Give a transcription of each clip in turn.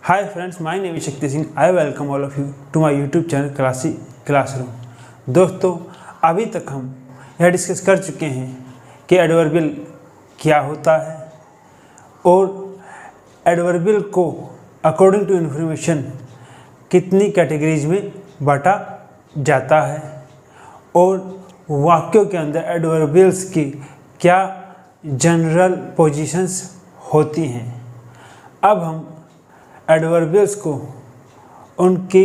Hi friends, my name is Shakti Singh. I welcome all of you to my YouTube channel classroom. दोस्तों, अभी तक हम यह discuss कर चुके हैं कि एडवर्बियल क्या होता है और एडवर्बियल को अकॉर्डिंग टू इन्फॉर्मेशन कितनी कैटेगरीज में बांटा जाता है और वाक्यों के अंदर एडवर्बियल्स की क्या जनरल पोजीशंस होती हैं। अब हम एडवर्बियल्स को उनकी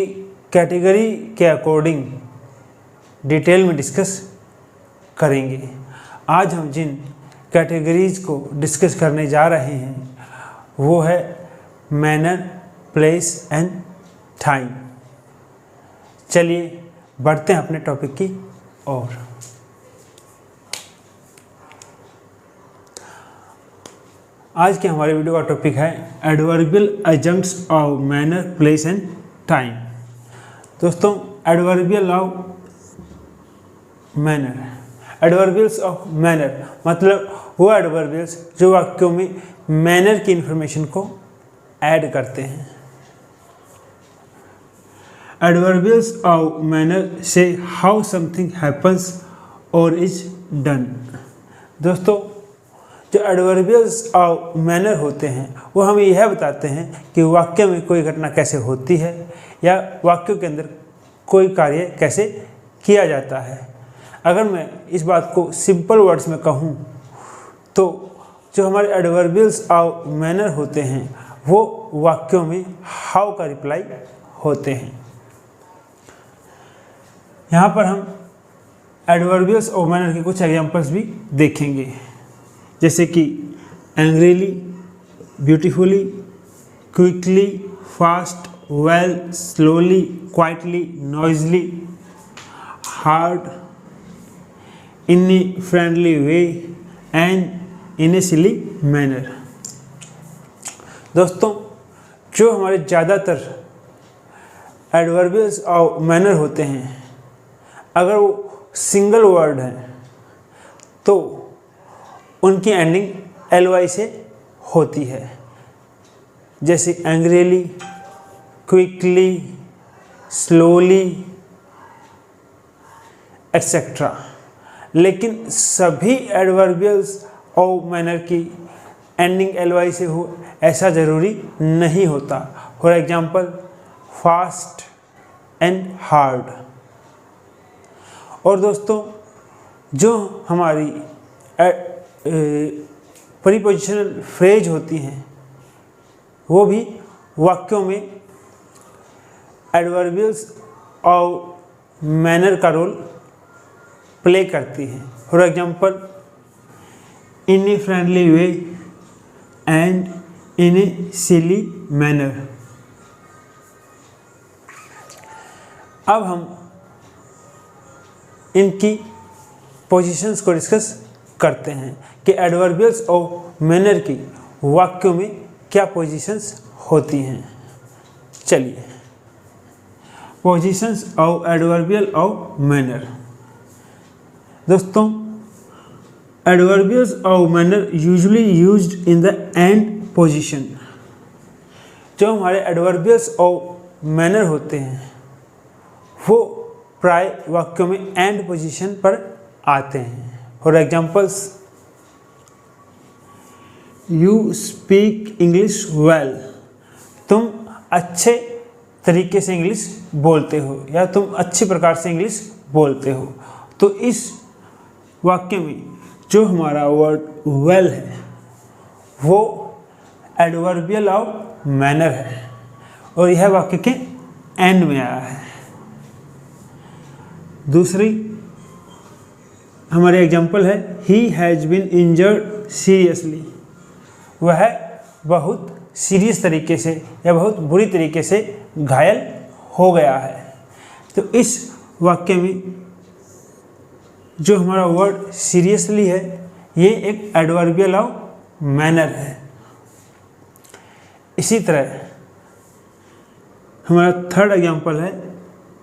कैटेगरी के अकॉर्डिंग डिटेल में डिस्कस करेंगे। आज हम जिन कैटेगरीज को डिस्कस करने जा रहे हैं वो है मैनर, प्लेस एंड टाइम। चलिए बढ़ते हैं अपने टॉपिक की ओर। आज के हमारे वीडियो का टॉपिक है adverbial adjuncts of manner, place and time. दोस्तों, adverbial of manner, adverbials of manner मतलब वो एडवर्बियल्स जो वाक्यों में मैनर की इंफॉर्मेशन को ऐड करते हैं। एडवर्बियल्स ऑफ मैनर से हाउ समथिंग हैपन्स और इज डन। दोस्तों, जो एडवर्बियल्स ऑफ मैनर होते हैं वो हमें यह बताते हैं कि वाक्य में कोई घटना कैसे होती है या वाक्यों के अंदर कोई कार्य कैसे किया जाता है। अगर मैं इस बात को सिंपल वर्ड्स में कहूँ तो जो हमारे एडवर्बियल्स ऑफ मैनर होते हैं वो वाक्यों में हाउ का रिप्लाई होते हैं। यहाँ पर हम एडवर्बियल्स ऑफ मैनर के कुछ एग्जांपल्स भी देखेंगे, जैसे कि angrily, beautifully, quickly, fast, well, slowly, quietly, Noisli, hard, in a friendly way and in A silly manner. दोस्तों, जो हमारे ज़्यादातर एडवर्बियल्स ऑफ मैनर होते हैं अगर वो सिंगल वर्ड हैं तो उनकी एंडिंग ly से होती है, जैसे एंग्रीली, क्विकली, स्लोली एक्सेट्रा। लेकिन सभी एडवर्बियल्स ऑफ मैनर की एंडिंग ly से हो ऐसा ज़रूरी नहीं होता। For example fast and hard. और दोस्तों, जो हमारी प्रीपोजिशनल फ्रेज होती हैं वो भी वाक्यों में एडवर्बियल्स ऑफ मैनर का रोल प्ले करती हैं। For example in a friendly way and in A silly manner. अब हम इनकी पोजीशंस को डिस्कस करते हैं कि एडवर्बियल्स ऑफ मैनर की वाक्यों में क्या पोजीशंस होती हैं। चलिए, positions of adverbial of manner. दोस्तों, adverbials of manner usually used in the end position. जो हमारे एडवर्बियल्स ऑफ मैनर होते हैं वो प्राय वाक्यों में एंड पोजीशन पर आते हैं। For examples, you speak English well. तुम अच्छे तरीके से इंग्लिश बोलते हो या तुम अच्छी प्रकार से इंग्लिश बोलते हो। तो इस वाक्य में जो हमारा वर्ड वेल है वो एडवर्बियल ऑफ मैनर है और यह वाक्य के एंड में आया है। दूसरी हमारे एग्जाम्पल है he has been injured seriously. वह बहुत सीरियस तरीके से या बहुत बुरी तरीके से घायल हो गया है। तो इस वाक्य में जो हमारा वर्ड सीरियसली है ये एक एडवर्बियल ऑफ मैनर है। इसी तरह हमारा थर्ड एग्जाम्पल है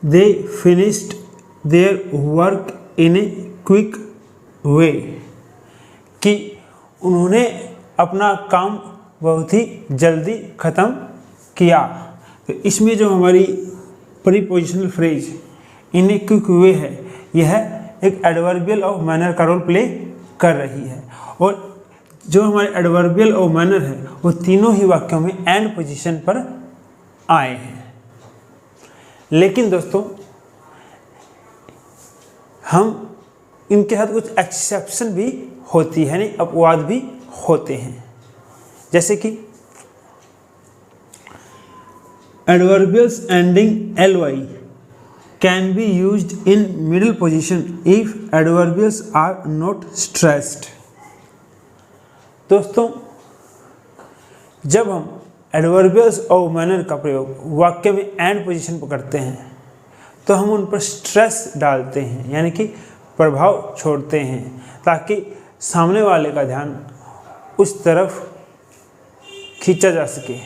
they finished their work in a quick way, कि उन्होंने अपना काम बहुत ही जल्दी ख़त्म किया। तो इसमें जो हमारी prepositional phrase in a quick way है, यह एक एडवर्बियल ऑफ मैनर का रोल प्ले कर रही है। और जो हमारे एडवर्बियल ऑफ मैनर है वो तीनों ही वाक्यों में एंड पोजीशन पर आए हैं। लेकिन दोस्तों हम इनके साथ कुछ एक्सेप्शन भी होती है, यानी अपवाद भी होते हैं। जैसे कि adverbials ending ly can be used in middle position if adverbials are not stressed. दोस्तों जब हम एडवर्बियल्स ऑफ मैनर का प्रयोग वाक्य में एंड पोजीशन पर करते हैं तो हम उन पर स्ट्रेस डालते हैं, यानी कि प्रभाव छोड़ते हैं, ताकि सामने वाले का ध्यान उस तरफ खींचा जा सके।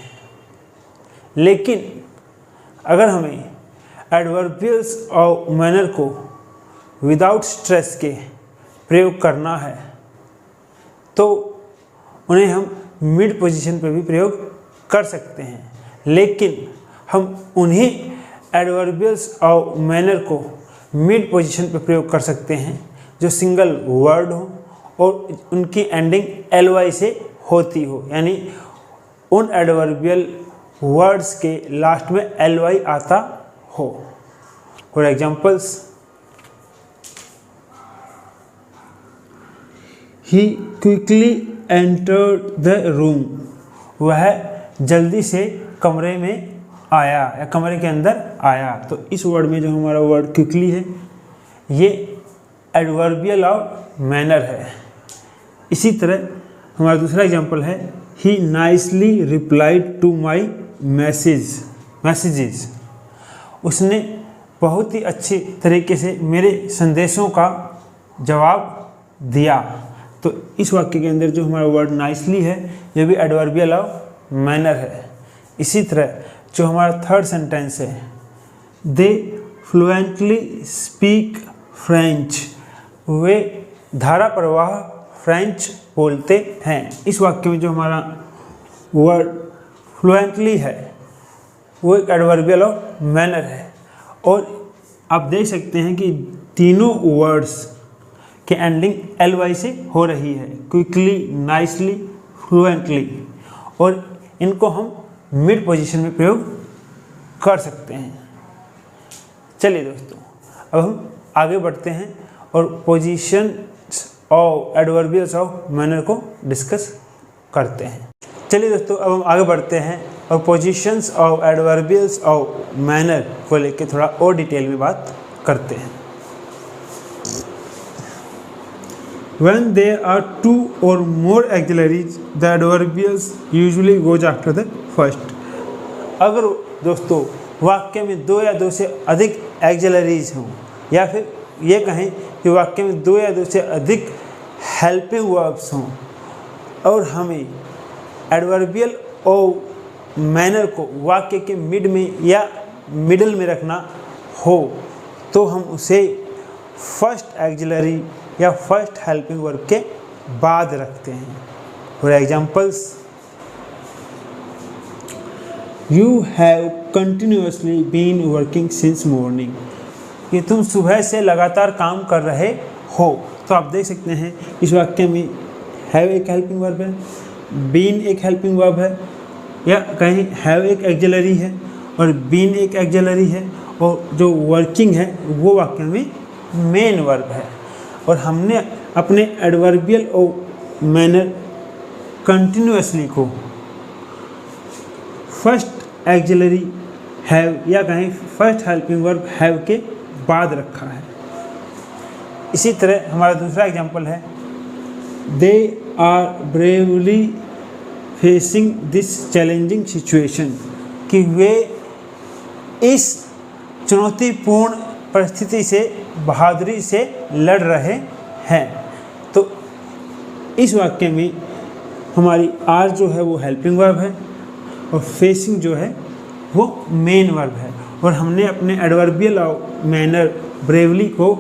लेकिन अगर हमें एडवर्बियल्स ऑफ मैनर को विदाउट स्ट्रेस के प्रयोग करना है तो उन्हें हम मिड पोजीशन पर भी प्रयोग कर सकते हैं। लेकिन हम उन्हीं एडवर्बियल्स ऑफ मैनर को मिड पोजीशन पर प्रयोग कर सकते हैं जो सिंगल वर्ड हो और उनकी एंडिंग ly से होती हो, यानी उन एडवर्बियल वर्ड्स के लास्ट में ly आता हो। For examples, he quickly entered the room, वह जल्दी से कमरे में आया या कमरे के अंदर आया। तो इस वर्ड में जो हमारा वर्ड क्विकली है ये एडवर्बियल ऑफ मैनर है। इसी तरह हमारा दूसरा एग्जांपल है, he nicely replied to my messages, उसने बहुत ही अच्छे तरीके से मेरे संदेशों का जवाब दिया। तो इस वाक्य के अंदर जो हमारा वर्ड नाइसली है यह भी एडवर्बियल ऑफ मैनर है। इसी तरह जो हमारा थर्ड सेंटेंस है, दे फ्लुएंटली स्पीक फ्रेंच, वे धारा प्रवाह फ्रेंच बोलते हैं। इस वाक्य में जो हमारा वर्ड फ्लुएंटली है वो एक एडवर्बियल ऑफ मैनर है। और आप देख सकते हैं कि तीनों वर्ड्स के एंडिंग ly से हो रही है, क्विकली, नाइसली, फ्लुएंटली, और इनको हम मिड पोजीशन में प्रयोग कर सकते हैं। चलिए दोस्तों अब हम आगे बढ़ते हैं और positions of adverbials of manner को डिस्कस करते हैं। चलिए दोस्तों अब हम आगे बढ़ते हैं और positions of adverbials of manner को लेकर थोड़ा और डिटेल में बात करते हैं। When there are two or more auxiliaries, the adverbials usually goes after the first. अगर दोस्तों वाक्य में दो या दो से अधिक auxiliaries हों, या फिर ये कहें कि वाक्य में दो या दो से अधिक हेल्पिंग वर्ब्स हों और हमें एडवर्बियल ऑफ मैनर को वाक्य के मिड में या मिडल में रखना हो तो हम उसे फर्स्ट ऑक्सिलरी या फर्स्ट हेल्पिंग वर्ब के बाद रखते हैं। For examples, you have continuously been working since morning, कि तुम सुबह से लगातार काम कर रहे हो। तो आप देख सकते हैं इस वाक्य में हैव एक हेल्पिंग वर्ब है, बीन एक हेल्पिंग वर्ब है, या कहीं हैव एक ऑक्सिलरी है और बीन एक ऑक्सिलरी है, और जो वर्किंग है वो वाक्य में मेन वर्ब है। और हमने अपने एडवर्बियल ऑफ मैनर कंटिन्यूसली को फर्स्ट ऑक्सिलरी हैव या कहीं फर्स्ट हेल्पिंग वर्ब हैव के बाद रखा है। इसी तरह हमारा दूसरा एग्जांपल है, they are bravely facing this challenging situation, कि वे इस चुनौतीपूर्ण परिस्थिति से बहादुरी से लड़ रहे हैं। तो इस वाक्य में हमारी आर जो है वो हेल्पिंग वर्ब है और फेसिंग जो है वो मेन वर्ब है, और हमने अपने एडवर्बियल ऑफ मैनर ब्रेवली को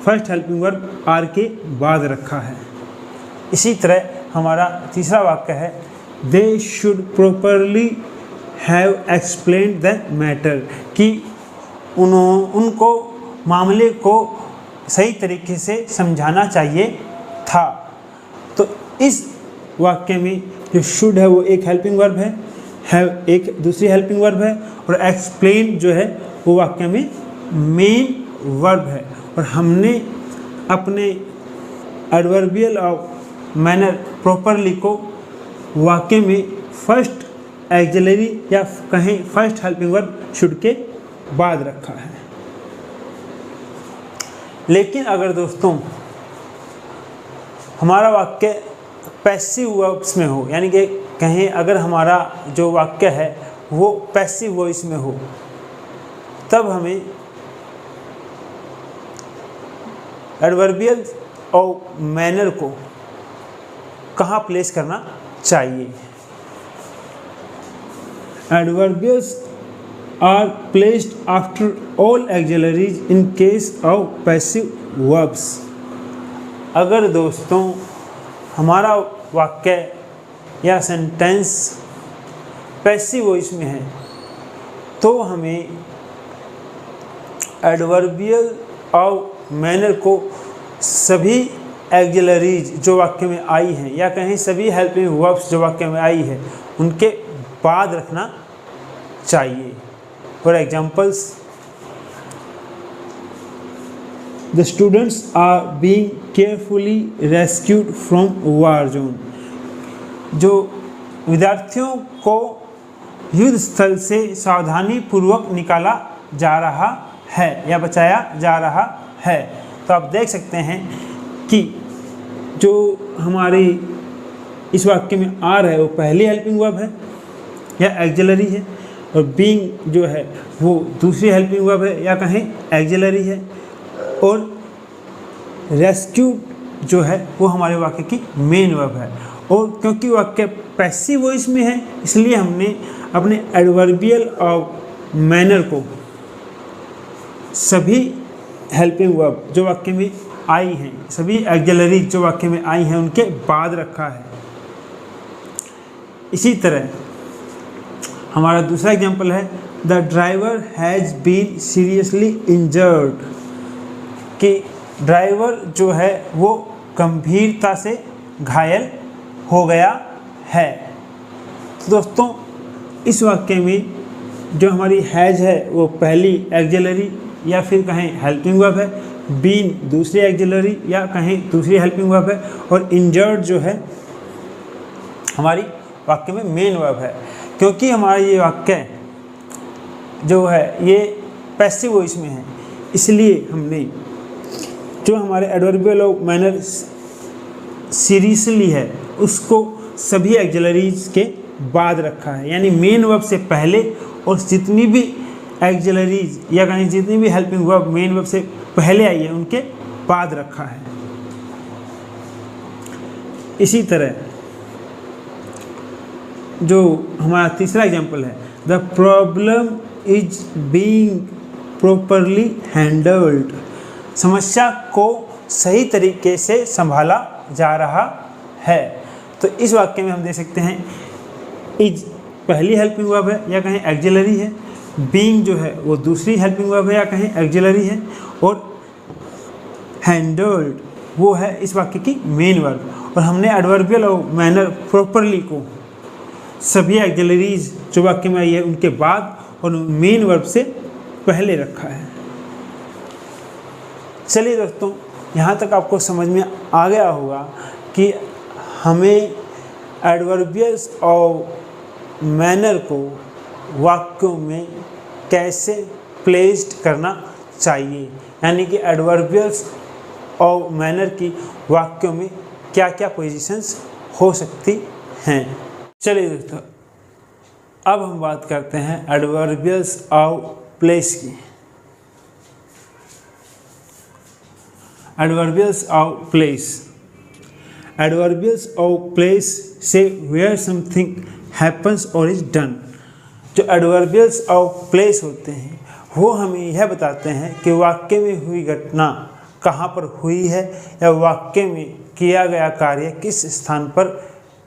फर्स्ट हेल्पिंग वर्ब आर के बाद रखा है। इसी तरह हमारा तीसरा वाक्य है, they should properly have explained the matter, कि उनको मामले को सही तरीके से समझाना चाहिए था। तो इस वाक्य में जो शुड है वो एक हेल्पिंग वर्ब है, हैव एक दूसरी हेल्पिंग वर्ब है, और एक्सप्लेन जो है वो वाक्य में मेन वर्ब है। और हमने अपने एडवर्बियल ऑफ मैनर प्रॉपरली को वाक्य में फर्स्ट एक्सिलरी या कहें फर्स्ट हेल्पिंग वर्ब शुड के बाद रखा है। लेकिन अगर दोस्तों हमारा वाक्य पैसिव वर्ब्स में हो, यानी कि कहें अगर हमारा जो वाक्य है वो पैसिव वॉइस में हो, तब हमें एडवर्बियल और मैनर को कहाँ प्लेस करना चाहिए। Adverbials are placed after all auxiliaries in case of passive verbs. अगर दोस्तों हमारा वाक्य या सेंटेंस पैसिव वॉइस में है तो हमें एडवर्बियल और मैनर को सभी एक्सिलरीज जो वाक्य में आई हैं या कहीं सभी हेल्पिंग वर्ब्स जो वाक्य में आई है उनके बाद रखना चाहिए। For examples, the students are being carefully rescued from war zone. जो विद्यार्थियों को युद्ध स्थल से सावधानी पूर्वक निकाला जा रहा है या बचाया जा रहा है। तो आप देख सकते हैं कि जो हमारी इस वाक्य में आर है वो पहली हेल्पिंग वर्ब है या एक्सिलरी है, और बीइंग जो है वो दूसरी हेल्पिंग वर्ब है या कहें एक्सिलरी है, और रेस्क्यू जो है वो हमारे वाक्य की मेन वर्ब है। और क्योंकि वाक्य पैसिव वॉइस में है इसलिए हमने अपने एडवर्बियल और मैनर को सभी हेल्पिंग वर्ब जो वाक्य में आई हैं, सभी एक्सिलरी जो वाक्य में आई हैं उनके बाद रखा है। इसी तरह हमारा दूसरा एग्जांपल है the driver has been seriously injured, कि ड्राइवर जो है वो गंभीरता से घायल हो गया है। तो दोस्तों इस वाक्य में जो हमारी हैज़ है वो पहली एक्सिलरी या फिर कहें हेल्पिंग वर्ब है, बीन दूसरी एक्सिलरी या कहें दूसरी हेल्पिंग वर्ब है, और इंजर्ड जो है हमारी वाक्य में मेन वर्ब है। क्योंकि हमारा ये वाक्य जो है ये पैसिव वॉइस में है इसलिए हमने जो हमारे एडवर्बियल ऑफ मैनर सीरियसली है उसको सभी एक्सिलरीज के बाद रखा है, यानी मेन वर्ब से पहले, और जितनी भी एक्सिलरीज या कहीं जितनी भी हेल्पिंग वर्ब मेन वर्ब से पहले आई है उनके बाद रखा है। इसी तरह जो हमारा तीसरा एग्जांपल है the problem is being properly handled, समस्या को सही तरीके से संभाला जा रहा है। तो इस वाक्य में हम देख सकते हैं इज पहली हेल्पिंग वर्ब है या कहीं एक्सिलरी है, बीइंग जो है वो दूसरी हेल्पिंग वर्ब है या कहीं एक्सिलरी है, और हैंडल्ड वो है इस वाक्य की मेन वर्ब। और हमने एडवर्बियल और मैनर प्रॉपरली को सभी एक्सिलरीज जो वाक्य में आई है उनके बाद और मेन वर्ब से पहले रखा है। चलिए दोस्तों, यहाँ तक आपको समझ में आ गया होगा कि हमें एडवर्बियल्स और मैनर को वाक्यों में कैसे प्लेस्ड करना चाहिए, यानी कि एडवर्बियल्स और मैनर की वाक्यों में क्या क्या पोजीशंस हो सकती हैं। चलिए दोस्तों, अब हम बात करते हैं एडवर्बियल्स और प्लेस की। एडवर्बियल्स और प्लेस। एडवर्बियल्स और प्लेस से वेयर समथिंग हैपन्स और इज डन। जो एडवर्बियल्स और प्लेस होते हैं वो हमें यह बताते हैं कि वाक्य में हुई घटना कहाँ पर हुई है या वाक्य में किया गया कार्य किस स्थान पर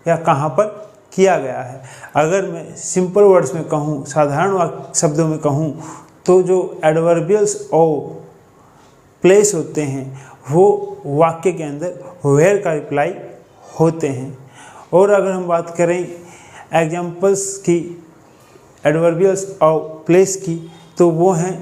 या कहाँ पर किया गया है। अगर मैं सिंपल वर्ड्स में कहूँ, साधारण शब्दों में कहूँ, तो जो एडवर्बियल्स और प्लेस होते हैं वो वाक्य के अंदर वेयर का रिप्लाई होते हैं। और अगर हम बात करें एग्जाम्पल्स की, एडवर्बियल्स और प्लेस की, तो वो हैं,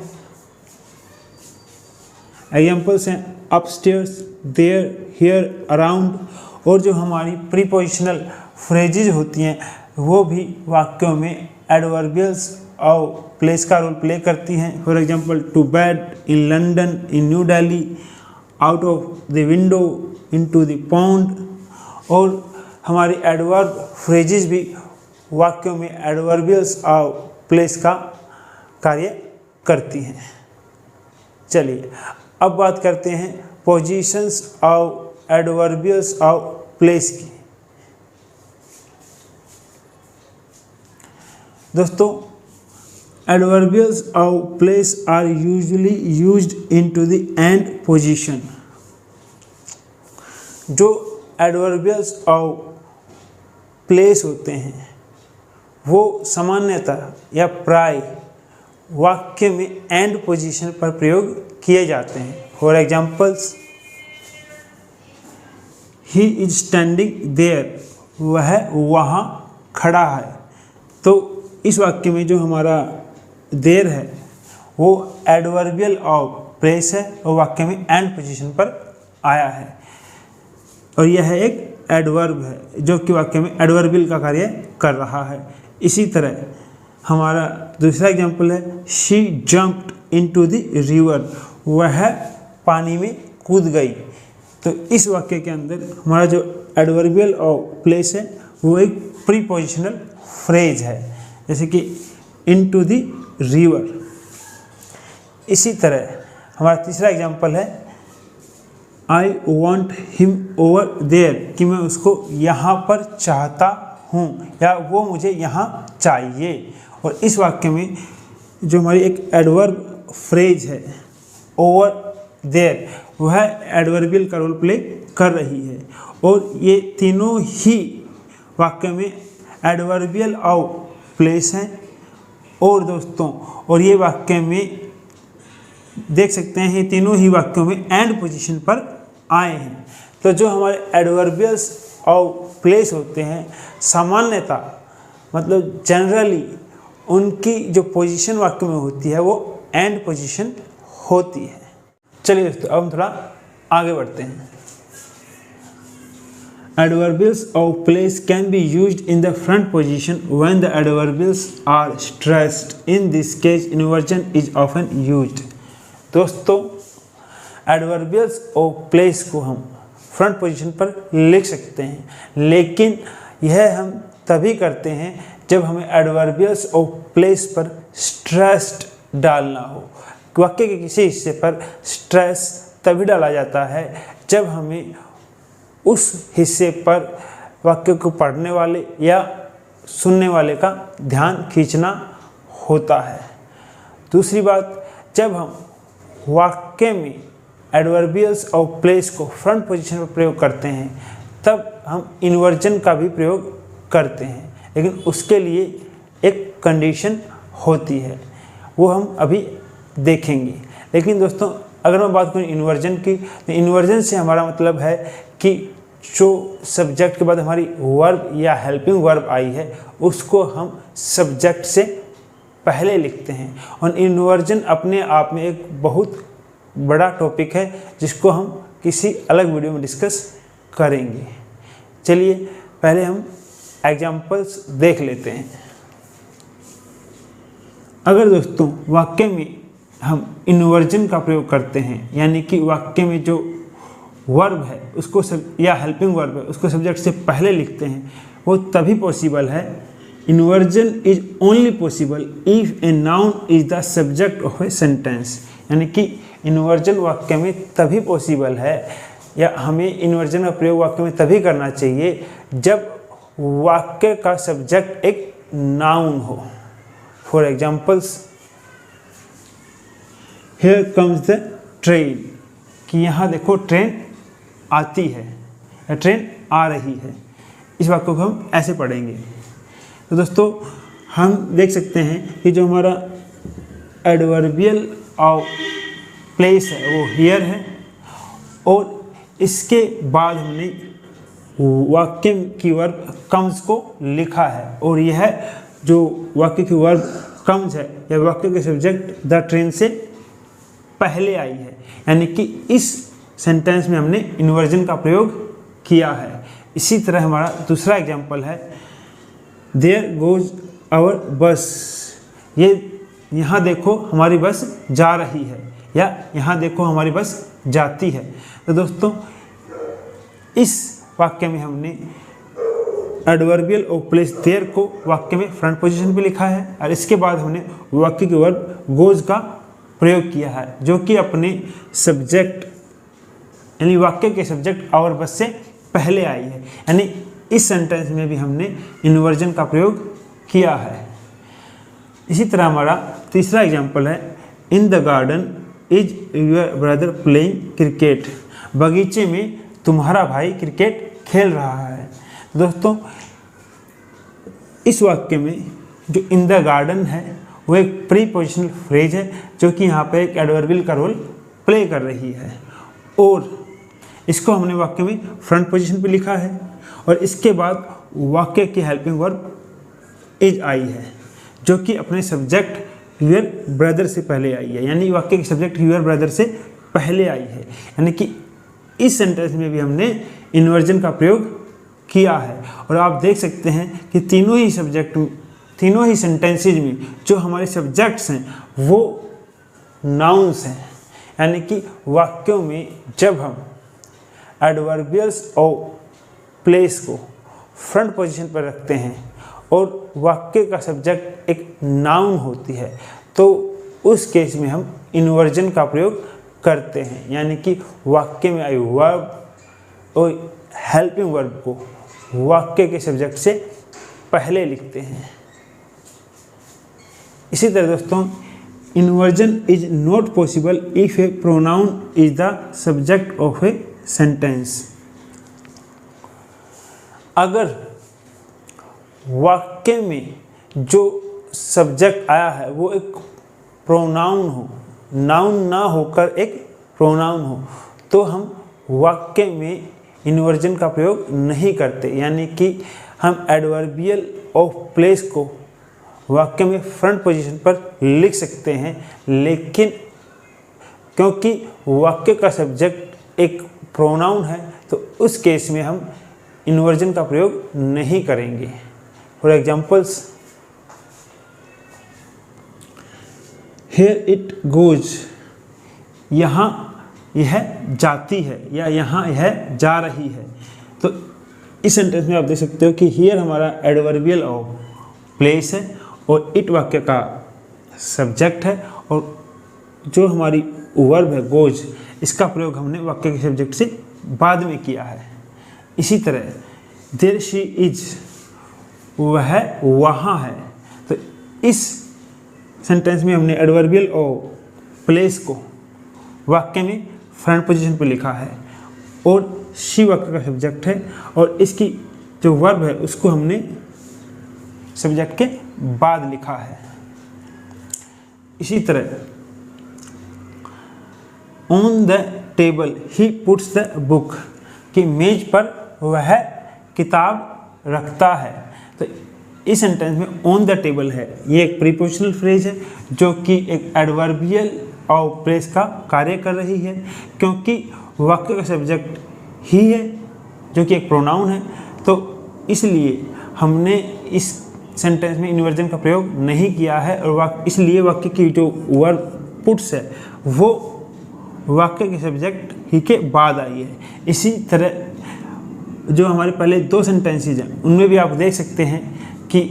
एग्जाम्पल्स हैं अपस्टेयर्स, देयर, हियर, अराउंड। और जो हमारी प्रीपोजिशनल फ्रेजेज होती हैं वो भी वाक्यों में एडवर्बियल्स और प्लेस का रोल प्ले करती हैं। For example, to bed, in London, in New Delhi, out of the window, into the pond. और हमारी एडवर्ब फ्रेजेज भी वाक्यों में एडवर्बियल्स और प्लेस का कार्य करती हैं। चलिए अब बात करते हैं पोजीशंस और एडवर्बियल्स और प्लेस की। दोस्तों, एडवर्बियल्स और place are usually used into the end position. जो एडवर्बियल्स और प्लेस होते हैं वो सामान्यतः या प्राय वाक्य में एंड पोजीशन पर प्रयोग किए जाते हैं। For examples, he is standing there, वह वहाँ खड़ा है। तो इस वाक्य में जो हमारा देयर है वो एडवर्बियल और प्लेस है और वाक्य में एंड पोजीशन पर आया है, और यह एक एडवर्ब है जो कि वाक्य में एडवर्बियल का कार्य कर रहा है। इसी तरह हमारा दूसरा एग्जाम्पल है, she jumped into the river, वह पानी में कूद गई। तो इस वाक्य के अंदर हमारा जो एडवर्बियल और प्लेस है वो एक प्रीपोजिशनल फ्रेज है, जैसे कि इनटू द रिवर। इसी तरह हमारा तीसरा एग्जाम्पल है, I want him over there, कि मैं उसको यहाँ पर चाहता हूँ या वो मुझे यहाँ चाहिए। और इस वाक्य में जो हमारी एक एडवर्ब फ्रेज है ओवर देयर, वह एडवर्बियल का रोल प्ले कर रही है। और ये तीनों ही वाक्य में एडवर्बियल और प्लेस हैं। और दोस्तों, और ये वाक्य में देख सकते हैं, ये तीनों ही वाक्यों में एंड पोजीशन पर आए हैं। तो जो हमारे एडवर्बियल्स और प्लेस होते हैं सामान्यतः, मतलब जनरली, उनकी जो पोजीशन वाक्य में होती है वो एंड पोजीशन होती है। चलिए दोस्तों, अब हम थोड़ा आगे बढ़ते हैं। Adverbials of place can be used in the front position when the adverbials are stressed. In this case, inversion is often used. दोस्तों, adverbials of place को हम फ्रंट पोजीशन पर लिख सकते हैं, लेकिन यह हम तभी करते हैं जब हमें adverbials of place पर stressed डालना हो। वाक्य के किसी हिस्से पर स्ट्रेस तभी डाला जाता है जब हमें उस हिस्से पर वाक्य को पढ़ने वाले या सुनने वाले का ध्यान खींचना होता है। दूसरी बात, जब हम वाक्य में एडवर्बियल्स और प्लेस को फ्रंट पोजीशन पर प्रयोग करते हैं तब हम इन्वर्जन का भी प्रयोग करते हैं, लेकिन उसके लिए एक कंडीशन होती है, वो हम अभी देखेंगे। लेकिन दोस्तों, अगर मैं बात करूँ इन्वर्जन की, तो इन्वर्जन से हमारा मतलब है कि जो सब्जेक्ट के बाद हमारी वर्ब या हेल्पिंग वर्ब आई है उसको हम सब्जेक्ट से पहले लिखते हैं। और इन्वर्जन अपने आप में एक बहुत बड़ा टॉपिक है जिसको हम किसी अलग वीडियो में डिस्कस करेंगे। चलिए पहले हम एग्जाम्पल्स देख लेते हैं। अगर दोस्तों वाक्य में हम इन्वर्जन का प्रयोग करते हैं, यानी कि वाक्य में जो वर्ब है उसको या हेल्पिंग वर्ब है उसको सब्जेक्ट से पहले लिखते हैं, वो तभी पॉसिबल है। Inversion is only possible if a noun is the subject of a sentence, यानी कि इन्वर्जन वाक्य में तभी पॉसिबल है या हमें इन्वर्जन का प्रयोग वाक्य में तभी करना चाहिए जब वाक्य का सब्जेक्ट एक नाउन हो। For examples, here comes the train, कि यहाँ देखो ट्रेन आती है या ट्रेन आ रही है। इस वाक्य को हम ऐसे पढ़ेंगे, तो दोस्तों हम देख सकते हैं कि जो हमारा एडवर्बियल ऑफ प्लेस है वो हियर है, और इसके बाद हमने वाक्य की वर्ब कम्स को लिखा है, और यह जो वाक्य की वर्ब कम्स है या वाक्य के सब्जेक्ट द ट्रेन से पहले आई है, यानी कि इस सेंटेंस में हमने इन्वर्जन का प्रयोग किया है। इसी तरह हमारा दूसरा एग्जाम्पल है देयर गोज आवर बस, ये यहाँ देखो हमारी बस जा रही है, या यहाँ देखो हमारी बस जाती है। तो दोस्तों इस वाक्य में हमने एडवर्बियल ऑफ प्लेस देयर को वाक्य में फ्रंट पोजीशन पे लिखा है, और इसके बाद हमने वाक्य के वर्ब गोज का प्रयोग किया है, जो कि अपने सब्जेक्ट यानी वाक्य के सब्जेक्ट आवर बस से पहले आई है। यानी इस सेंटेंस में भी हमने इन्वर्जन का प्रयोग किया है। इसी तरह हमारा तीसरा एग्जाम्पल है in the garden is your brother playing cricket, बगीचे में तुम्हारा भाई क्रिकेट खेल रहा है। दोस्तों इस वाक्य में जो इन द गार्डन है वो एक प्रीपोजिशनल फ्रेज है, जो कि यहाँ पे एक एडवर्बियल का रोल प्ले कर रही है, और इसको हमने वाक्य में फ्रंट पोजीशन पे लिखा है, और इसके बाद वाक्य की हेल्पिंग वर्ब इज आई है, जो कि अपने सब्जेक्ट योर ब्रदर से पहले आई है, यानी वाक्य की सब्जेक्ट योर ब्रदर से पहले आई है। यानी कि इस सेंटेंस में भी हमने इन्वर्जन का प्रयोग किया है, और आप देख सकते हैं कि तीनों ही सेंटेंसेज में जो हमारे सब्जेक्ट्स हैं वो नाउन्स हैं। यानी कि वाक्यों में जब हम एडवर्बियल्स ऑफ प्लेस को फ्रंट पोजीशन पर रखते हैं और वाक्य का सब्जेक्ट एक नाउन होती है, तो उस केस में हम इन्वर्जन का प्रयोग करते हैं, यानी कि वाक्य में आई वर्ब और हेल्पिंग वर्ब को वाक्य के सब्जेक्ट से पहले लिखते हैं। इसी तरह दोस्तों inversion is not possible if A pronoun is the subject of a sentence. अगर वाक्य में जो सब्जेक्ट आया है वो एक प्रोनाउन हो, नाउन ना होकर एक प्रोनाउन हो, तो हम वाक्य में इन्वर्जन का प्रयोग नहीं करते। यानी कि हम एडवर्बियल ऑफ प्लेस को वाक्य में फ्रंट पोजीशन पर लिख सकते हैं, लेकिन क्योंकि वाक्य का सब्जेक्ट एक प्रोनाउन है तो उस केस में हम इन्वर्जन का प्रयोग नहीं करेंगे। For examples here it goes, यहाँ यह जाती है या यहाँ यह जा रही है। तो इस सेंटेंस में आप देख सकते हो कि हियर हमारा एडवर्बियल ऑफ प्लेस है और इट वाक्य का सब्जेक्ट है, और जो हमारी वर्ब है गोज, इसका प्रयोग हमने वाक्य के सब्जेक्ट से बाद में किया है। इसी तरह देयर शी इज, वह वहाँ है, तो इस सेंटेंस में हमने एडवर्बियल ऑफ प्लेस को वाक्य में फ्रंट पोजीशन पर लिखा है, और शी वाक्य का सब्जेक्ट है, और इसकी जो वर्ब है उसको हमने सब्जेक्ट के बाद लिखा है। इसी तरह on the table he puts the book, कि मेज पर वह किताब रखता है। तो इस सेंटेंस में ऑन द टेबल है, ये एक प्रीपोजिशनल फ्रेज है जो कि एक एडवर्बियल ऑफ प्लेस का कार्य कर रही है, क्योंकि वाक्य का सब्जेक्ट ही है जो कि एक प्रोनाउन है, तो इसलिए हमने इस सेंटेंस में इन्वर्जन का प्रयोग नहीं किया है, और इसलिए वाक्य की जो वर्ब पुट्स है वो वाक्य के सब्जेक्ट ही के बाद आई है। इसी तरह जो हमारे पहले दो सेंटेंसेज हैं उनमें भी आप देख सकते हैं कि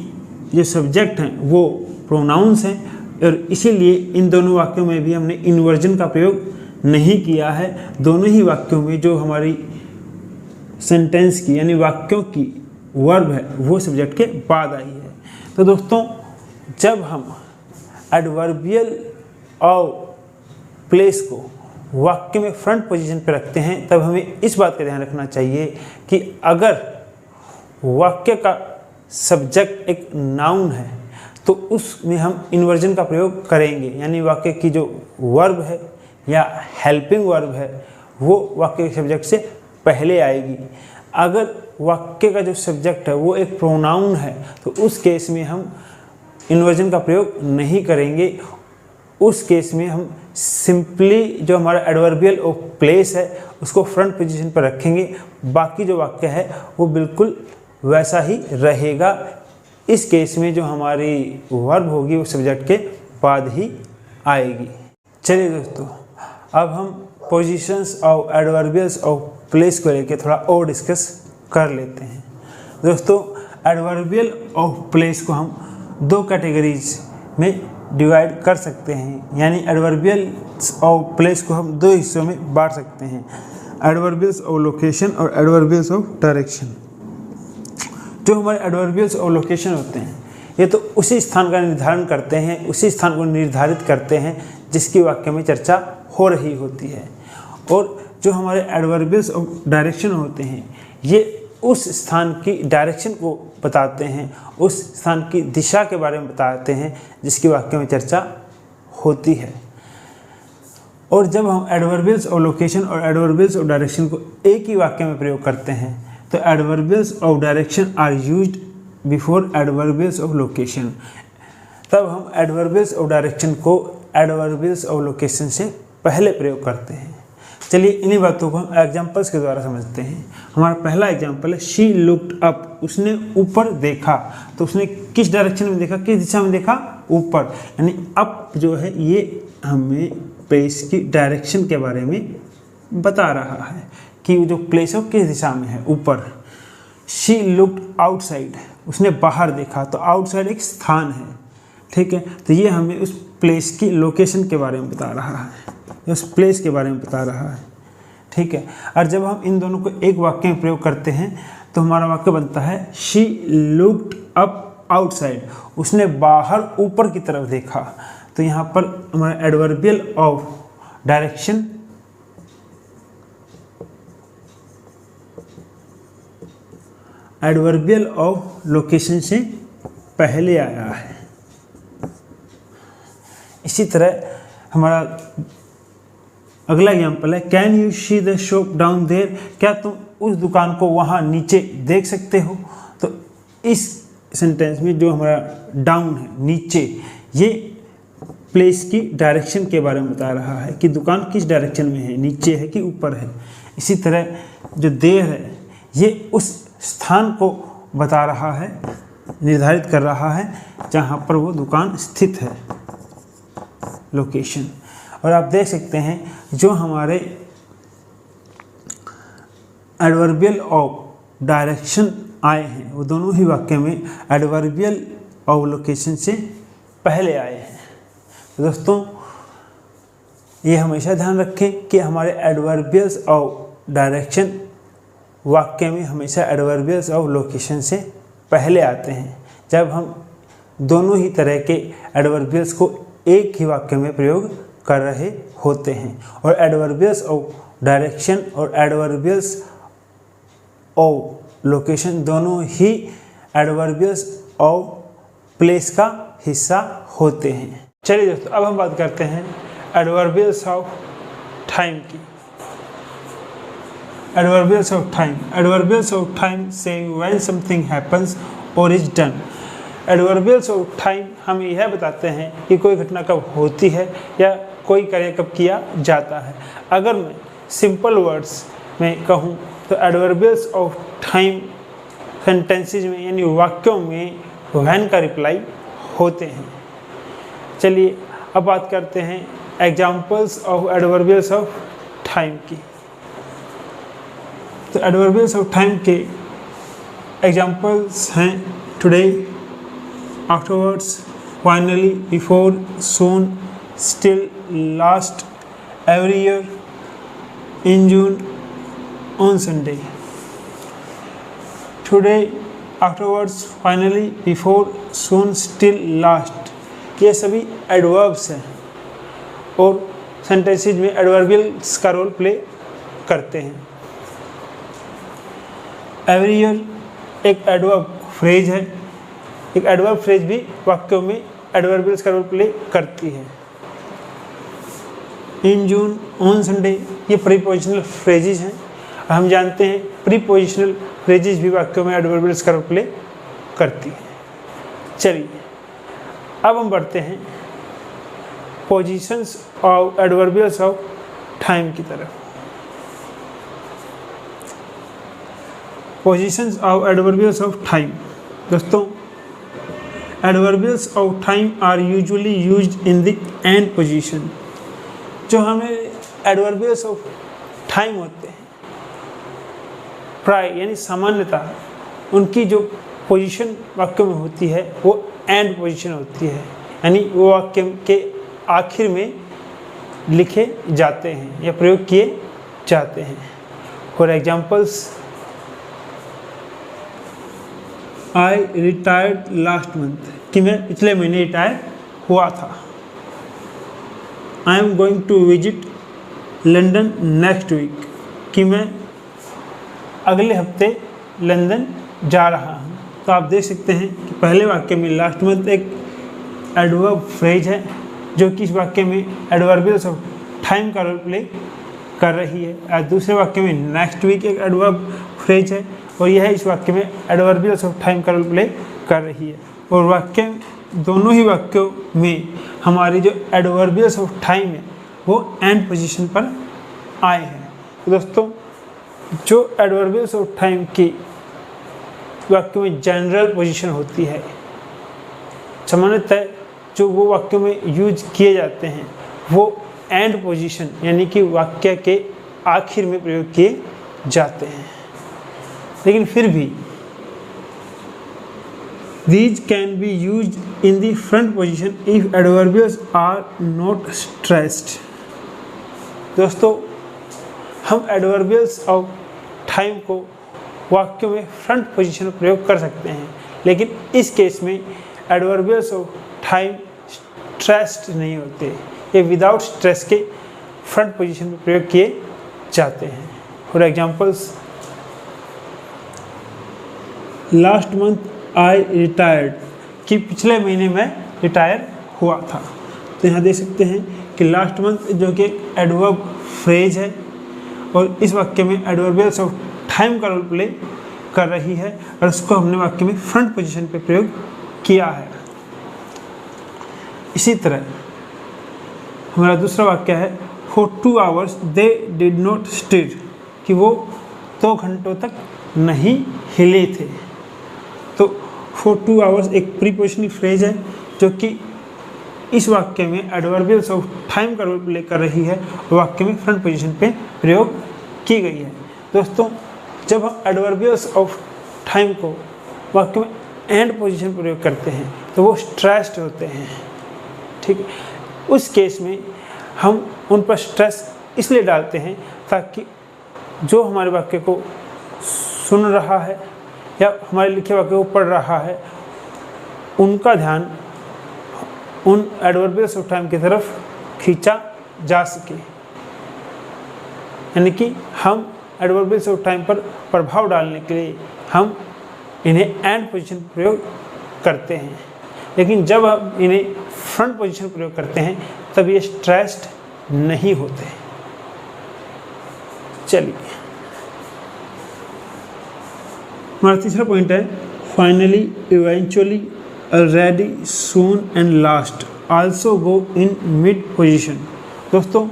जो सब्जेक्ट हैं वो प्रोनाउंस हैं, और इसीलिए इन दोनों वाक्यों में भी हमने इन्वर्जन का प्रयोग नहीं किया है। दोनों ही वाक्यों में जो हमारी सेंटेंस की यानी वाक्यों की वर्ब है वो सब्जेक्ट के बाद आई है। तो दोस्तों जब हम एडवर्बियल ऑफ प्लेस को वाक्य में फ्रंट पोजीशन पर रखते हैं तब हमें इस बात का ध्यान रखना चाहिए कि अगर वाक्य का सब्जेक्ट एक नाउन है तो उसमें हम इन्वर्जन का प्रयोग करेंगे, यानी वाक्य की जो वर्ब है या हेल्पिंग वर्ब है वो वाक्य के सब्जेक्ट से पहले आएगी। अगर वाक्य का जो सब्जेक्ट है वो एक प्रोनाउन है तो उस केस में हम इन्वर्जन का प्रयोग नहीं करेंगे। उस केस में हम सिंपली जो हमारा एडवर्बियल ऑफ प्लेस है उसको फ्रंट पोजीशन पर रखेंगे, बाकी जो वाक्य है वो बिल्कुल वैसा ही रहेगा। इस केस में जो हमारी वर्ब होगी वो सब्जेक्ट के बाद ही आएगी। चलिए दोस्तों, अब हम positions of adverbials of place को लेकर थोड़ा और डिस्कस कर लेते हैं। दोस्तों, एडवर्बियल ऑफ प्लेस को हम दो कैटेगरीज में डिवाइड कर सकते हैं, यानी एडवर्बियल्स ऑफ प्लेस को हम दो हिस्सों में बांट सकते हैं, एडवर्बियल्स ऑफ लोकेशन और एडवर्बियल्स ऑफ डायरेक्शन। जो हमारे एडवर्बियल्स ऑफ लोकेशन होते हैं ये तो उसी स्थान का निर्धारण करते हैं, उसी स्थान को निर्धारित करते हैं जिसकी वाक्य में चर्चा हो रही होती है। और जो हमारे एडवर्बियल्स ऑफ डायरेक्शन होते हैं ये उस स्थान की डायरेक्शन को बताते हैं, उस स्थान की दिशा के बारे में बताते हैं जिसकी वाक्य में चर्चा होती है। और जब हम एडवर्बियल्स ऑफ लोकेशन और एडवर्बियल्स ऑफ डायरेक्शन को एक ही वाक्य में प्रयोग करते हैं तो adverbials of direction are used before adverbials of location. तब हम एडवर्बियल्स ऑफ डायरेक्शन को एडवर्बियल्स ऑफ लोकेशन से पहले प्रयोग करते हैं। चलिए इन्हीं बातों को हम एग्जाम्पल्स के द्वारा समझते हैं। हमारा पहला एग्जाम्पल है शी लुक्ड अप, उसने ऊपर देखा। तो उसने किस डायरेक्शन में देखा, किस दिशा में देखा, ऊपर। यानी अप जो है ये हमें प्लेस की डायरेक्शन के बारे में बता रहा है कि जो प्लेस है किस दिशा में है, ऊपर। शी लुक्ड आउटसाइड, उसने बाहर देखा। तो आउटसाइड एक स्थान है, ठीक है। तो ये हमें उस प्लेस की लोकेशन के बारे में बता रहा है, उस प्लेस के बारे में बता रहा है, ठीक है। और जब हम इन दोनों को एक वाक्य में प्रयोग करते हैं तो हमारा वाक्य बनता है शी लुक्ड अप आउटसाइड, उसने बाहर ऊपर की तरफ देखा। तो यहाँ पर हमारा adverbial of direction adverbial of location से पहले आया है। इसी तरह हमारा अगला एग्जाम्पल है can you see the shop down there, क्या तुम उस दुकान को वहाँ नीचे देख सकते हो। तो इस सेंटेंस में जो हमारा डाउन है, नीचे, ये प्लेस की डायरेक्शन के बारे में बता रहा है कि दुकान किस डायरेक्शन में है, नीचे है कि ऊपर है। इसी तरह जो देयर है ये उस स्थान को बता रहा है, निर्धारित कर रहा है जहाँ पर वो दुकान स्थित है, लोकेशन। और आप देख सकते हैं जो हमारे एडवर्बियल ऑफ डायरेक्शन आए हैं वो दोनों ही वाक्य में एडवर्बियल ऑफ लोकेशन से पहले आए हैं। दोस्तों, ये हमेशा ध्यान रखें कि हमारे एडवर्बियल्स ऑफ डायरेक्शन वाक्य में हमेशा एडवर्बियल्स ऑफ लोकेशन से पहले आते हैं जब हम दोनों ही तरह के एडवर्बियल्स को एक ही वाक्य में प्रयोग कर रहे होते हैं। और एडवर्बियल्स ऑफ डायरेक्शन और एडवर्बियल्स ऑफ लोकेशन दोनों ही एडवर्बियल्स ऑफ प्लेस का हिस्सा होते हैं। चलिए दोस्तों, अब हम बात करते हैं एडवर्बियल्स ऑफ टाइम की। Adverbials of time, adverbials of time से व्हेन समथिंग हैपन्स और is done. Adverbials of time हमें यह बताते हैं कि कोई घटना कब होती है या कोई कार्य कब किया जाता है। अगर मैं सिंपल वर्ड्स में कहूँ तो एडवर्बियल्स ऑफ टाइम सेंटेंसेस में यानी वाक्यों में व्हेन का रिप्लाई होते हैं। चलिए अब बात करते हैं examples of adverbials of time की। तो एडवर्बियल्स ऑफ टाइम के एग्जाम्पल्स हैं today, afterwards, finally, before, soon, still, last, every year, in June, on Sunday. Today, afterwards, finally, before, soon, still, last, ये सभी एडवर्ब्स हैं और सेंटेंसेस में adverbials का रोल प्ले करते हैं। एवरी ईयर एक एडवर्ब फ्रेज है। एक एडवर्ब फ्रेज भी वाक्यों में एडवर्बियल्स का रोल प्ले करती है। इन जून, ऑन संडे, ये प्रीपोजिशनल फ्रेजेज हैं। हम जानते हैं प्रीपोजिशनल फ्रेजेज भी वाक्यों में एडवर्बियल्स का रोल प्ले करती है। चलिए अब हम बढ़ते हैं positions of adverbials of time की तरफ। Positions of adverbials of time. दोस्तों, adverbials of time are usually used in the end position. जो हमें एडवर्बियल्स ऑफ टाइम होते हैं, प्राय यानी सामान्यतः उनकी जो पोजीशन वाक्य में होती है वो एंड पोजीशन होती है, यानी वो वाक्य के आखिर में लिखे जाते हैं या प्रयोग किए जाते हैं। For examples, I retired last month, कि मैं पिछले महीने रिटायर हुआ था। I am going to visit London next week, कि मैं अगले हफ्ते लंदन जा रहा हूँ। तो आप देख सकते हैं कि पहले वाक्य में लास्ट मंथ एक एडवर्ब फ्रेज है जो कि इस वाक्य में एडवर्बियल्स ऑफ टाइम का रोल प्ले कर रही है, और दूसरे वाक्य में नेक्स्ट वीक एक एडवर्ब फ्रेज है और यह इस वाक्य में एडवर्बियल्स ऑफ टाइम का रोल प्ले कर रही है। और वाक्य दोनों ही वाक्यों में हमारी जो एडवर्बियल्स ऑफ टाइम है वो एंड पोजीशन पर आए हैं। तो दोस्तों, जो एडवर्बियल्स ऑफ टाइम की वाक्यों में जनरल पोजीशन होती है, सामान्यतः जो वो वाक्यों में यूज किए जाते हैं वो एंड पोजीशन यानी कि वाक्य के आखिर में प्रयोग किए जाते हैं। लेकिन फिर भी these can be used in the front position if adverbials are not stressed। दोस्तों, हम एडवर्बियल्स ऑफ टाइम को वाक्यों में फ्रंट पोजीशन में प्रयोग कर सकते हैं, लेकिन इस केस में एडवर्बियल्स ऑफ टाइम स्ट्रेस्ड नहीं होते, ये विदाउट स्ट्रेस के फ्रंट पोजीशन में प्रयोग किए जाते हैं। For examples, last month I retired, कि पिछले महीने में रिटायर हुआ था। तो यहाँ देख सकते हैं कि लास्ट मंथ जो कि एडवर्ब फ्रेज है और इस वाक्य में एडवर्बियल्स ऑफ टाइम का रोल प्ले कर रही है और उसको हमने वाक्य में फ्रंट पोजीशन पे प्रयोग किया है। इसी तरह हमारा दूसरा वाक्य है, for 2 hours they did not stir, कि वो 2 घंटों तक नहीं हिले थे। तो फॉर 2 आवर्स एक प्रीपोजिशनल फ्रेज है जो कि इस वाक्य में एडवर्बियल्स ऑफ टाइम का रोल प्ले कर रही है और वाक्य में फ्रंट पोजीशन पे प्रयोग की गई है। दोस्तों, जब हम एडवर्बियल्स ऑफ टाइम को वाक्य में एंड पोजीशन पर प्रयोग करते हैं तो वो स्ट्रेस्ड होते हैं, ठीक है। उस केस में हम उन पर स्ट्रेस इसलिए डालते हैं ताकि जो हमारे वाक्य को सुन रहा है या हमारे लिखे वाक्य को पढ़ रहा है उनका ध्यान उन एडवर्बियल्स ऑफ टाइम की तरफ खींचा जा सके, यानी कि हम एडवर्बियल्स ऑफ टाइम पर प्रभाव डालने के लिए हम इन्हें एंड पोजीशन प्रयोग करते हैं। लेकिन जब हम इन्हें फ्रंट पोजीशन प्रयोग करते हैं तब ये स्ट्रेस्ड नहीं होते। चलिए, हमारा तीसरा पॉइंट है, finally, eventually, already, soon and last also go in mid position. दोस्तों,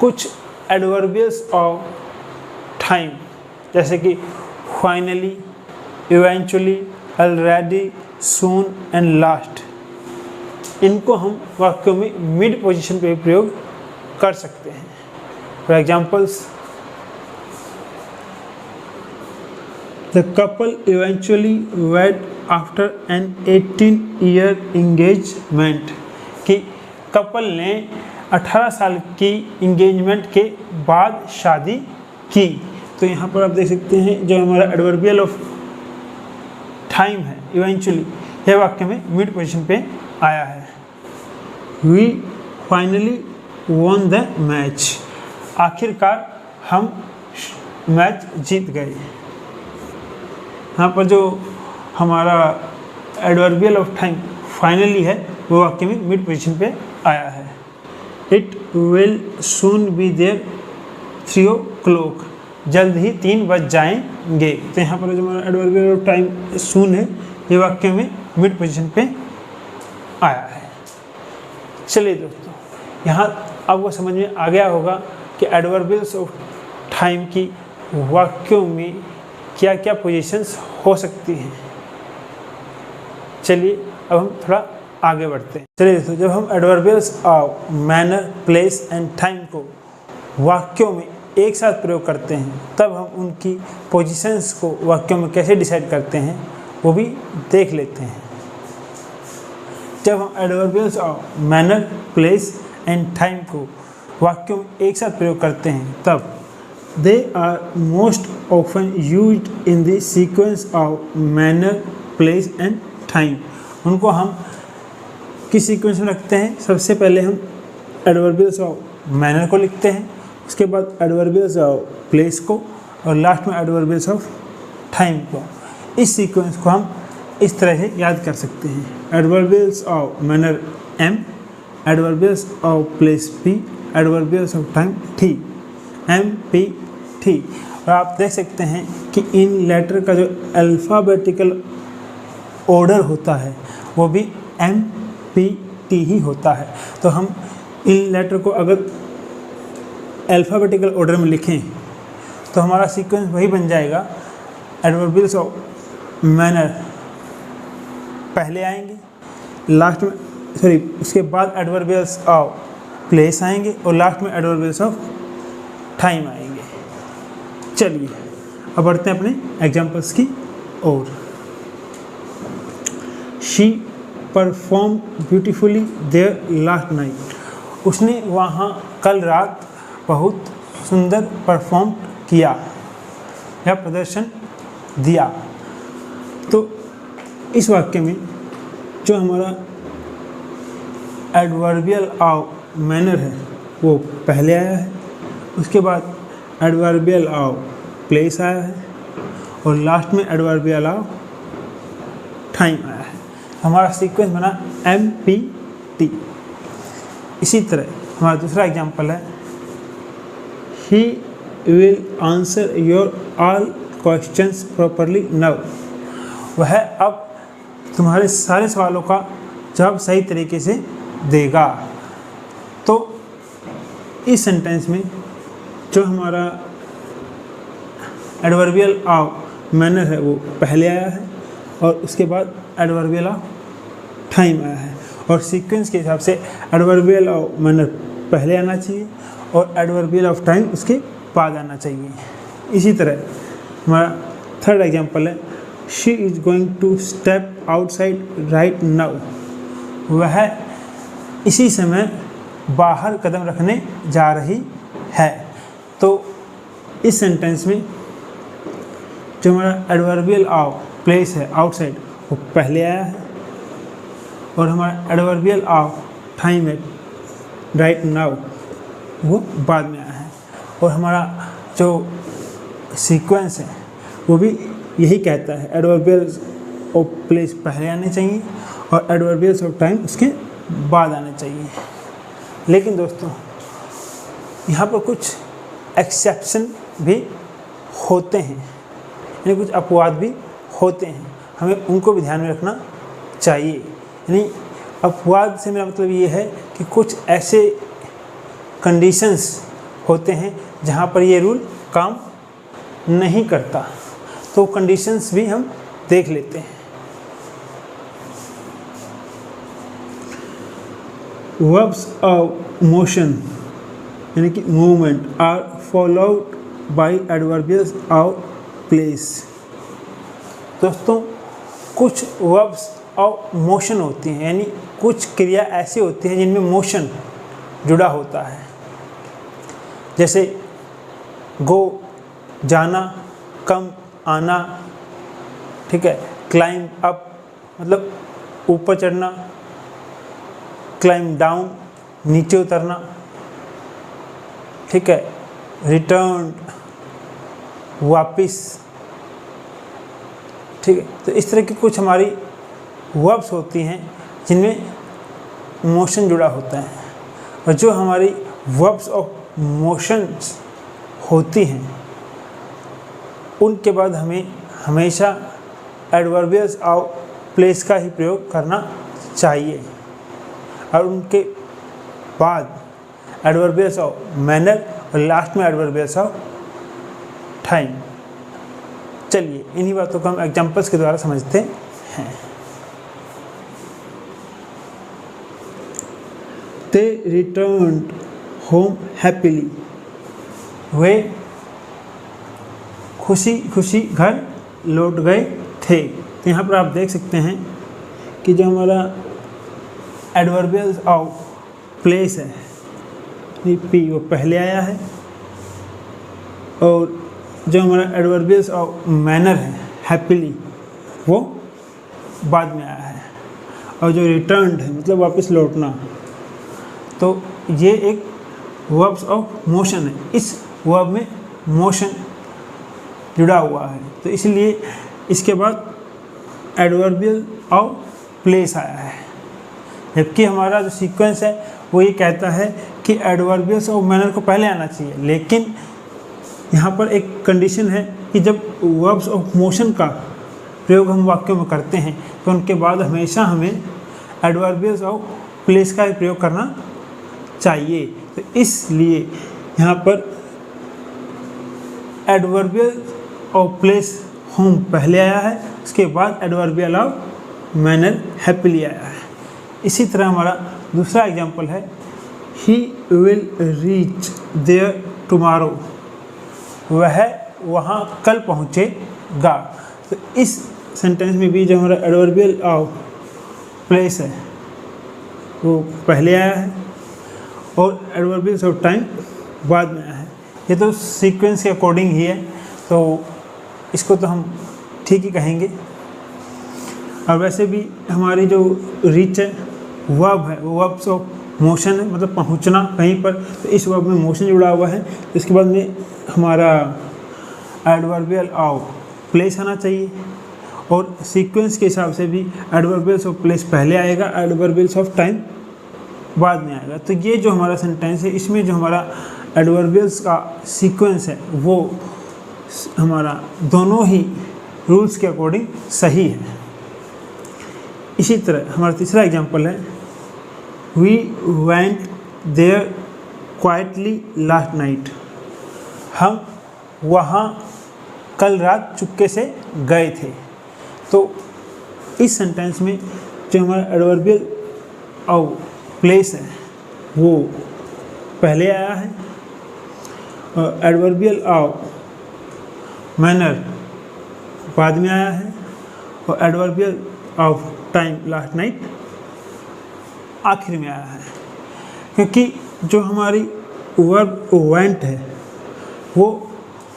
कुछ एडवर्बियल्स ऑफ टाइम जैसे कि finally, eventually, already, soon and last, इनको हम वाक्यों में मिड पोजीशन पे प्रयोग कर सकते हैं। For examples, the couple eventually wed after an 18-year engagement, कि कपल ने 18 साल की इंगेजमेंट के बाद शादी की। तो यहाँ पर आप देख सकते हैं जो हमारा एडवर्बियल ऑफ टाइम है इवेंचुअली, यह वाक्य में मिड पोजीशन पे आया है। We finally won the match, आखिरकार हम मैच जीत गए। यहाँ पर जो हमारा एडवर्बियल ऑफ टाइम फाइनली है वो वाक्य में मिड पोजीशन पे आया है। It will soon be there 3 o'clock, जल्द ही 3 बज जाएंगे। तो यहाँ पर जो हमारा एडवर्बियल ऑफ टाइम सून है ये वाक्य में मिड पोजीशन पे आया है। चलिए दोस्तों, यहाँ आपको समझ में आ गया होगा कि एडवर्बियल्स ऑफ टाइम की वाक्यों में क्या क्या पोजीशंस हो सकती हैं। चलिए अब हम थोड़ा आगे बढ़ते हैं। चलिए दोस्तों, जब हम adverbials of manner, place and time को वाक्यों में एक साथ प्रयोग करते हैं तब हम उनकी पोजीशंस को वाक्यों में कैसे डिसाइड करते हैं वो भी देख लेते हैं। जब हम adverbials of manner, place and time को वाक्यों में एक साथ प्रयोग करते हैं तब they are most often used in the sequence of manner, place and time. उनको हम किस सीक्वेंस में रखते हैं? सबसे पहले हम एडवर्बियल्स ऑफ मैनर को लिखते हैं, उसके बाद एडवर्बियल्स ऑफ प्लेस को और लास्ट में एडवर्बियल्स ऑफ टाइम को। इस सीक्वेंस को हम इस तरह से याद कर सकते हैं। Adverbials of manner M, adverbials of place P, adverbials of time T, MP T। और आप देख सकते हैं कि इन लेटर का जो अल्फ़ाबेटिकल ऑर्डर होता है वो भी MPT ही होता है। तो हम इन लेटर को अगर अल्फ़ाबेटिकल ऑर्डर में लिखें तो हमारा सीक्वेंस वही बन जाएगा। एडवर्बियल्स ऑफ मैनर पहले आएंगे, लास्ट में उसके बाद एडवर्बियल्स ऑफ प्लेस आएंगे और लास्ट में एडवर्बियल्स ऑफ टाइम आएंगे। चलिए अब बढ़ते हैं अपने एग्जाम्पल्स की ओर। She perform beautifully there last night. उसने वहाँ कल रात बहुत सुंदर परफॉर्म किया या प्रदर्शन दिया। तो इस वाक्य में जो हमारा एडवर्बियल ऑफ मैनर है वो पहले आया है, उसके बाद एडवर्बियल ऑफ प्लेस आया है और लास्ट में एडवर्बियल ऑफ टाइम आया है। हमारा सीक्वेंस बना MPT। इसी तरह हमारा दूसरा एग्जांपल है he will answer your all questions properly now. वह अब तुम्हारे सारे सवालों का जवाब सही तरीके से देगा। तो इस सेंटेंस में जो हमारा एडवर्बियल ऑफ मैनर है वो पहले आया है और उसके बाद एडवर्बियल ऑफ टाइम आया है। और सीक्वेंस के हिसाब से एडवर्बियल ऑफ मैनर पहले आना चाहिए और एडवर्बियल ऑफ टाइम उसके बाद आना चाहिए। इसी तरह हमारा थर्ड एग्जांपल है she is going to step outside right now. वह इसी समय बाहर कदम रखने जा रही है। तो इस सेंटेंस में जो हमारा एडवर्बियल ऑफ प्लेस है आउटसाइड वो पहले आया है और हमारा एडवर्बियल ऑफ टाइम है राइट नाउ वो बाद में आया है। और हमारा जो सीक्वेंस है वो भी यही कहता है एडवर्बियल्स ऑफ प्लेस पहले आने चाहिए और एडवर्बियल्स ऑफ टाइम उसके बाद आने चाहिए। लेकिन दोस्तों यहाँ पर कुछ एक्सेप्शन भी होते हैं, यानी कुछ अपवाद भी होते हैं, हमें उनको भी ध्यान में रखना चाहिए। यानी अपवाद से मेरा मतलब ये है कि कुछ ऐसे कंडीशंस होते हैं जहाँ पर ये रूल काम नहीं करता, तो कंडीशंस भी हम देख लेते हैं। वर्ब्स ऑफ मोशन यानी कि movement are followed by adverbials of place. दोस्तों कुछ वर्ब्स ऑफ मोशन होती हैं, यानी कुछ क्रिया ऐसी होती हैं जिनमें मोशन जुड़ा होता है। जैसे गो जाना, कम आना, ठीक है, क्लाइंब अप मतलब ऊपर चढ़ना, क्लाइंब डाउन नीचे उतरना, ठीक है, रिटर्न वापिस, ठीक है। तो इस तरह की कुछ हमारी वर्ब्स होती हैं जिनमें मोशन जुड़ा होता है, और जो हमारी वर्ब्स ऑफ मोशंस होती हैं उनके बाद हमें हमेशा एडवर्बियल्स ऑफ प्लेस का ही प्रयोग करना चाहिए, और उनके बाद एडवर्बियल्स ऑफ मैनर और लास्ट में एडवर्बियल्स ऑफ टाइम। चलिए इन्हीं बातों को हम एग्जांपल्स के द्वारा समझते हैं। They returned home happily. वे खुशी खुशी घर लौट गए थे। तो यहाँ पर आप देख सकते हैं कि जो हमारा एडवर्बियल्स ऑफ प्लेस है पी वो पहले आया है, और जो हमारा एडवर्बियल्स ऑफ मैनर है हैप्पीली वो बाद में आया है, और जो रिटर्न्ड है मतलब वापस लौटना, तो ये एक वर्ब्स ऑफ मोशन है। इस वर्ब में मोशन जुड़ा हुआ है, तो इसलिए इसके बाद एडवर्बियल ऑफ प्लेस आया है। जबकि हमारा जो सीक्वेंस है वो ये कहता है कि एडवर्बियल्स ऑफ मैनर को पहले आना चाहिए, लेकिन यहाँ पर एक कंडीशन है कि जब वर्ब्स ऑफ मोशन का प्रयोग हम वाक्यों में करते हैं तो उनके बाद हमेशा हमें एडवर्बियल्स ऑफ प्लेस का ही प्रयोग करना चाहिए। तो इसलिए यहाँ पर एडवर्बियल ऑफ प्लेस होम पहले आया है, उसके बाद एडवर्बियल ऑफ मैनर हैप्पीली आया है। इसी तरह हमारा दूसरा एग्जांपल है he will reach there tomorrow, वह वहाँ कल पहुँचेगा। तो इस सेंटेंस में भी जो हमारा एडवर्बियल ऑफ प्लेस है वो पहले आया है, और एडवर्बियल्स ऑफ टाइम बाद में आया है। ये तो सीक्वेंस के अकॉर्डिंग ही है, तो इसको तो हम ठीक ही कहेंगे। और वैसे भी हमारी जो रीच है वर्ब है वो वर्ब्स ऑफ मोशन है, मतलब पहुंचना कहीं पर, तो इस वर्ब में मोशन जुड़ा हुआ है। तो इसके बाद में हमारा एडवर्बियल ऑफ प्लेस आना चाहिए, और सीक्वेंस के हिसाब से भी एडवर्बियल्स ऑफ प्लेस पहले आएगा, एडवर्बियल्स ऑफ टाइम बाद में आएगा। तो ये जो हमारा सेंटेंस है इसमें जो हमारा एडवर्बियल्स का सीक्वेंस है वो हमारा दोनों ही रूल्स के अकॉर्डिंग सही है। इसी तरह हमारा तीसरा एग्जांपल है we went there quietly last night, हम वहाँ कल रात चुपके से गए थे। तो इस सेंटेंस में जो हमारा एडवर्बियल ऑफ प्लेस है वो पहले आया है, और एडवर्बियल ऑफ मैनर बाद में आया है, और adverbial of time last night आखिर में आया है। क्योंकि जो हमारी वर्ब वेंट है वो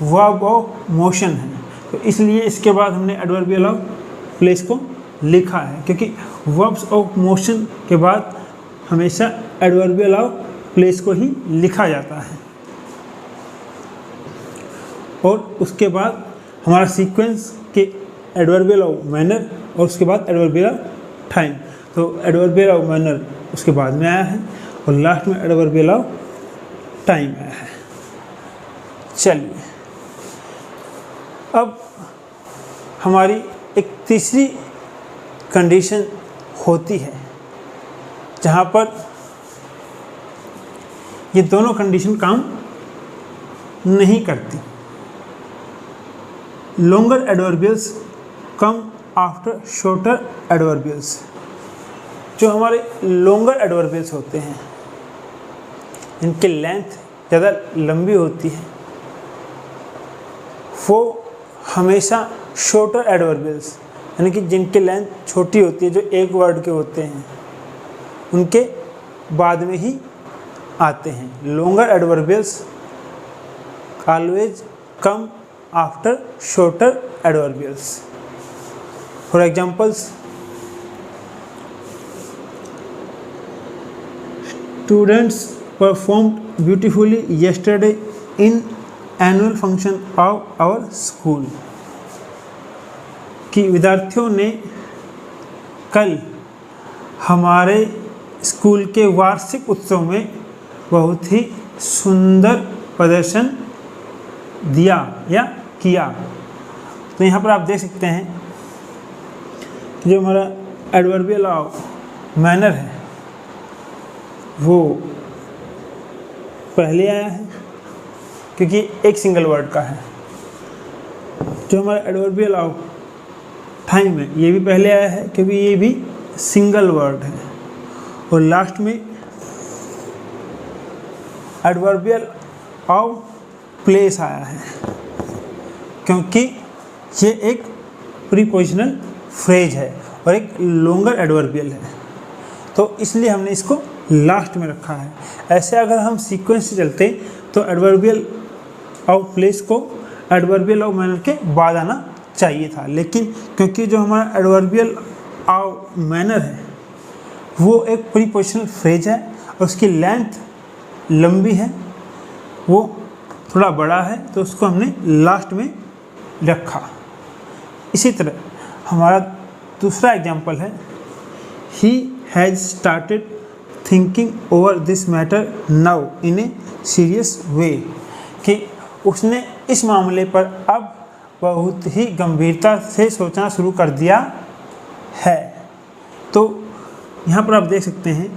वर्ब ऑफ मोशन है, तो इसलिए इसके बाद हमने एडवर्बियल ऑफ प्लेस को लिखा है, क्योंकि वर्ब्स ऑफ मोशन के बाद हमेशा एडवर्बियल ऑफ प्लेस को ही लिखा जाता है। और उसके बाद हमारा सीक्वेंस के एडवर्बियल ऑफ मैनर और उसके बाद एडवर्बियल ऑफ टाइम, तो एडवर्बियल ऑफ मैनर उसके बाद में आया है, और लास्ट में एडवर्बियल ऑफ टाइम आया है। चलिए अब हमारी एक तीसरी कंडीशन होती है जहाँ पर ये दोनों कंडीशन काम नहीं करती। Longer adverbials come after shorter adverbials. जो हमारे लॉन्गर एडवर्बियल्स होते हैं इनकी लेंथ ज़्यादा लंबी होती है, वो हमेशा शॉर्टर एडवर्बियल्स यानी कि जिनकी लेंथ छोटी होती है, जो एक वर्ड के होते हैं, उनके बाद में ही आते हैं। Longer adverbials always come after shorter adverbials. For examples, students performed beautifully yesterday in annual function of our school। कि विद्यार्थियों ने कल हमारे स्कूल के वार्षिक उत्सव में बहुत ही सुंदर प्रदर्शन दिया या किया। तो यहाँ पर आप देख सकते हैं कि जो हमारा एडवर्बियल ऑफ मैनर है वो पहले आया है क्योंकि एक सिंगल वर्ड का है। जो हमारा एडवर्बियल ऑफ टाइम है ये भी पहले आया है क्योंकि ये भी सिंगल वर्ड है। और लास्ट में एडवर्बियल ऑफ प्लेस आया है क्योंकि ये एक प्रीपोजिशनल फ्रेज है और एक लॉन्गर एडवर्बियल है, तो इसलिए हमने इसको लास्ट में रखा है। ऐसे अगर हम सीक्वेंस से चलते तो एडवर्बियल ऑफ प्लेस को एडवर्बियल ऑफ मैनर के बाद आना चाहिए था, लेकिन क्योंकि जो हमारा एडवर्बियल ऑफ मैनर है वो एक प्रीपोजिशनल फ्रेज है और उसकी लेंथ लंबी है, वो थोड़ा बड़ा है, तो उसको हमने लास्ट में रखा। इसी तरह हमारा दूसरा एग्जाम्पल है, he has started thinking over this matter now in a serious वे, कि उसने इस मामले पर अब बहुत ही गंभीरता से सोचना शुरू कर दिया है। तो यहाँ पर आप देख सकते हैं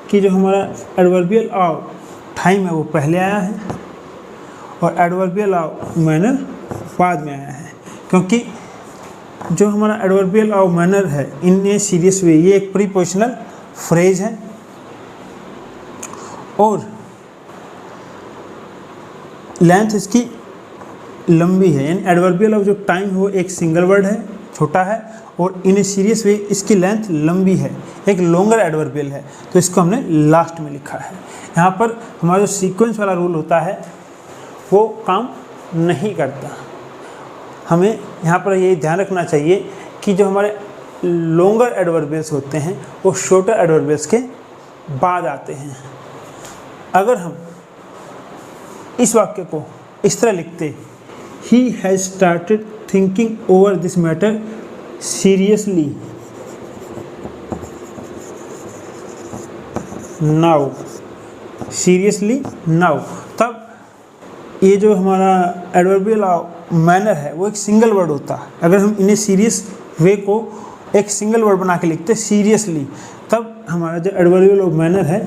कि जो हमारा एडवर्बियल ऑफ टाइम है वो पहले आया है और एडवर्बियल ऑफ मैनर बाद में आया है, क्योंकि जो हमारा एडवर्बियल ऑफ मैनर है इन ए सीरियस वे ये एक प्रीपोजिशनल फ्रेज है और लेंथ इसकी लंबी है, यानी एडवर्बियल ऑफ जो टाइम है वो एक सिंगल वर्ड है, छोटा है, और इन ए सीरियस वे इसकी लेंथ लंबी है, एक लॉन्गर एडवर्बियल है, तो इसको हमने लास्ट में लिखा है। यहाँ पर हमारा जो सीक्वेंस वाला रूल होता है वो काम नहीं करता। हमें यहाँ पर ये ध्यान रखना चाहिए कि जो हमारे लॉन्गर एडवर्बियल्स होते हैं वो शॉर्टर एडवर्बियल्स के बाद आते हैं। अगर हम इस वाक्य को इस तरह लिखते, he has started thinking over this matter seriously now, seriously now, तब ये जो हमारा एडवर्बियल ऑफ मैनर है वो एक सिंगल वर्ड होता है। अगर हम इन्हें सीरियस वे को एक सिंगल वर्ड बना के लिखते सीरियसली, तब हमारा जो एडवर्बियल ऑफ मैनर है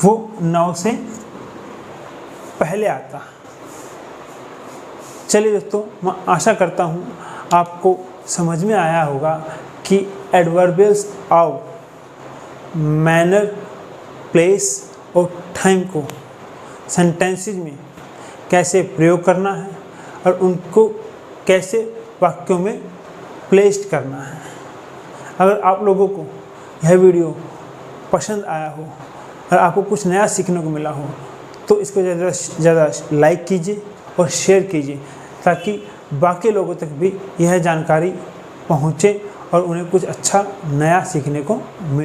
वो नाउ से पहले आता। चलिए दोस्तों, मैं आशा करता हूँ आपको समझ में आया होगा कि एडवर्बियल्स ऑफ मैनर, प्लेस और टाइम को सेंटेंसेस में कैसे प्रयोग करना है और उनको कैसे वाक्यों में प्लेस्ड करना है। अगर आप लोगों को यह वीडियो पसंद आया हो और आपको कुछ नया सीखने को मिला हो तो इसको ज़्यादा से ज़्यादा लाइक कीजिए और शेयर कीजिए ताकि बाकी लोगों तक भी यह जानकारी पहुँचे और उन्हें कुछ अच्छा नया सीखने को मिले।